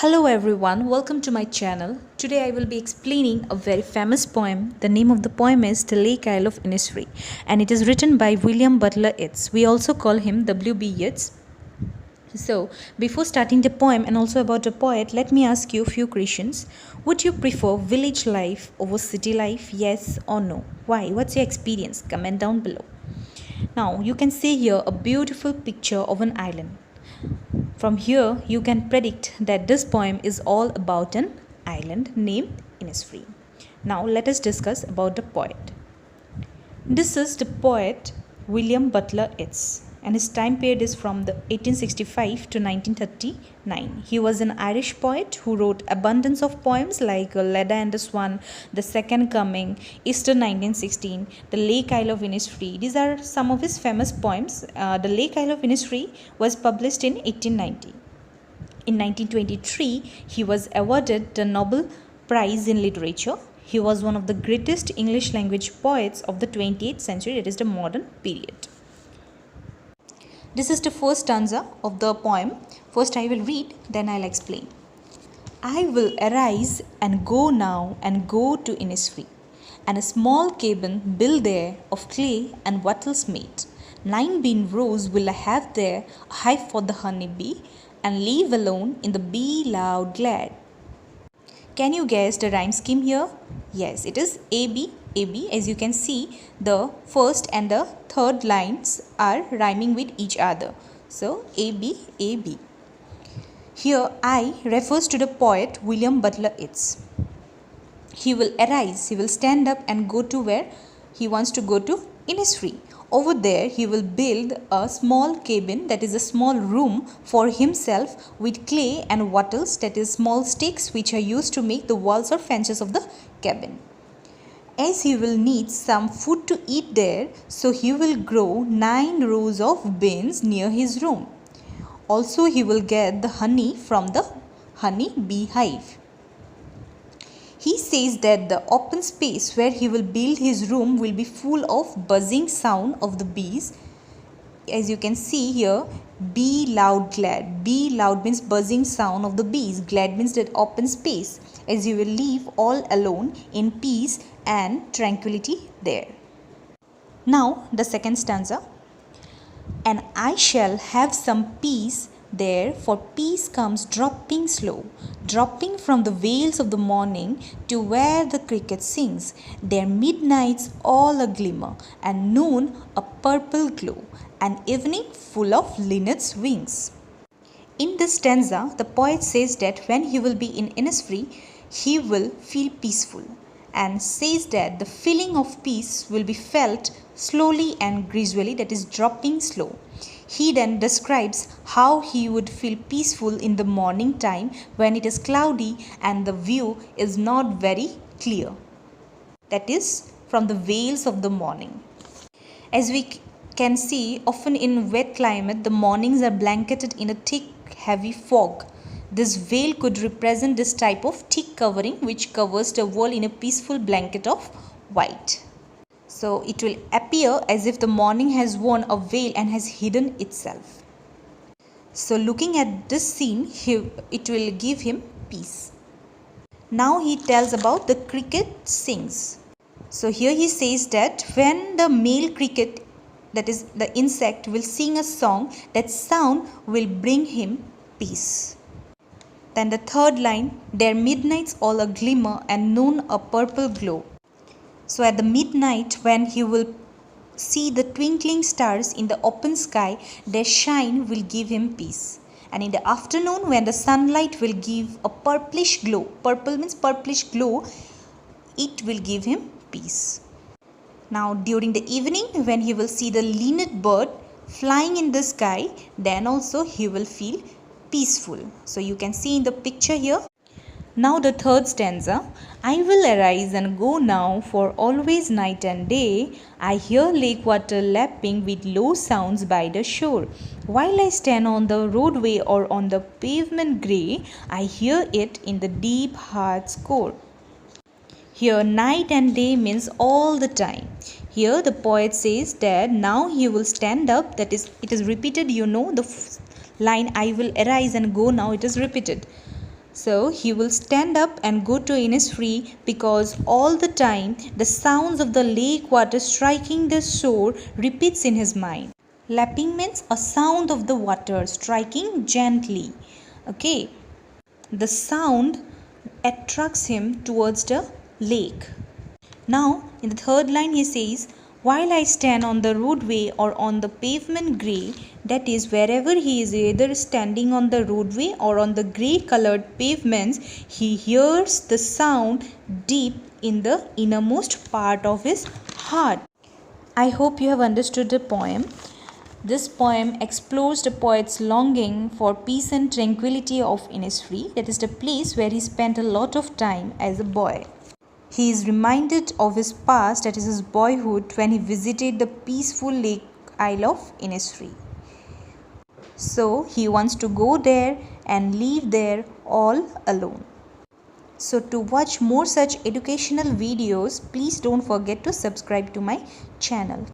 Hello everyone, welcome to my channel. Today I will be explaining a very famous poem. The name of the poem is The Lake Isle of Innisfree and it is written by William Butler Yeats. We also call him W.B. Yeats. So, before starting the poem and also about the poet, let me ask you a few questions. Would you prefer village life over city life? Yes or no? Why? What's your experience? Comment down below. Now, you can see here a beautiful picture of an island. From here, you can predict that this poem is all about an island named Innisfree. Now, let us discuss about the poet. This is the poet William Butler Yeats, and his time period is from the 1865 to 1939. He was an Irish poet who wrote abundance of poems like Leda and the Swan, The Second Coming, Easter 1916, The Lake Isle of Innisfree. These are some of his famous poems. The Lake Isle of Innisfree was published in 1890. In 1923, he was awarded the Nobel Prize in Literature. He was one of the greatest English language poets of the 28th century, that is the modern period. This is the first stanza of the poem. First I will read, then I'll explain. I will arise and go now and go to Innisfree, and a small cabin built there of clay and wattles made. 9 bean rows will I have there, a hive for the honey bee, and leave alone in the bee loud glad. Can you guess the rhyme scheme here? Yes, it is AB, AB. As you can see, the first and the third lines are rhyming with each other. So, AB, AB. Here, I refers to the poet William Butler Yeats. He will arise, he will stand up and go to where he wants to go to Innisfree. Over there, he will build a small cabin, that is a small room for himself with clay and wattles, that is small sticks which are used to make the walls or fences of the cabin. As he will need some food to eat there, so he will grow 9 rows of beans near his room. Also, he will get the honey from the honey beehive. He says that the open space where he will build his room will be full of buzzing sound of the bees. As you can see here, bee loud glad. Bee loud means buzzing sound of the bees. Glad means that open space. As you will live all alone in peace and tranquility there. Now the second stanza. And I shall have some peace there, for peace comes dropping slow, dropping from the vales of the morning to where the cricket sings, their midnights all a glimmer, and noon a purple glow, and evening full of linnets' wings. In this stanza, the poet says that when he will be in Innisfree, he will feel peaceful, and says that the feeling of peace will be felt slowly and gradually, that is dropping slow. He then describes how he would feel peaceful in the morning time when it is cloudy and the view is not very clear. That is from the vales of the morning. As we can see, often in wet climate, the mornings are blanketed in a thick, heavy fog. This veil could represent this type of thick covering which covers the world in a peaceful blanket of white. So it will appear as if the morning has worn a veil and has hidden itself. So looking at this scene, it will give him peace. Now he tells about the cricket sings. So here he says that when the male cricket, that is the insect, will sing a song, that sound will bring him peace. Then the third line, their midnights all a glimmer and noon a purple glow. So at the midnight, when he will see the twinkling stars in the open sky, their shine will give him peace. And in the afternoon, when the sunlight will give a purplish glow, purple means purplish glow, it will give him peace. Now during the evening, when he will see the linnet bird flying in the sky, then also he will feel peaceful. So you can see in the picture here. Now the third stanza. I will arise and go now, for always night and day I hear lake water lapping with low sounds by the shore. While I stand on the roadway or on the pavement grey, I hear it in the deep heart's core. Here night and day means all the time. Here the poet says that now he will stand up, that is, it is repeated, the line I will arise and go now, it is repeated. So he will stand up and go to Innisfree because all the time the sounds of the lake water striking the shore repeats in his mind. Lapping means a sound of the water striking gently. Okay. The sound attracts him towards the lake. Now, in the third line he says, while I stand on the roadway or on the pavement grey, that is wherever he is either standing on the roadway or on the grey colored pavements, he hears the sound deep in the innermost part of his heart. I hope you have understood the poem. This poem explores the poet's longing for peace and tranquility of Innisfree, that is the place where he spent a lot of time as a boy. He is reminded of his past, that is his boyhood, when he visited the peaceful Lake Isle of Innisfree. So he wants to go there and live there all alone. So to watch more such educational videos, please don't forget to subscribe to my channel.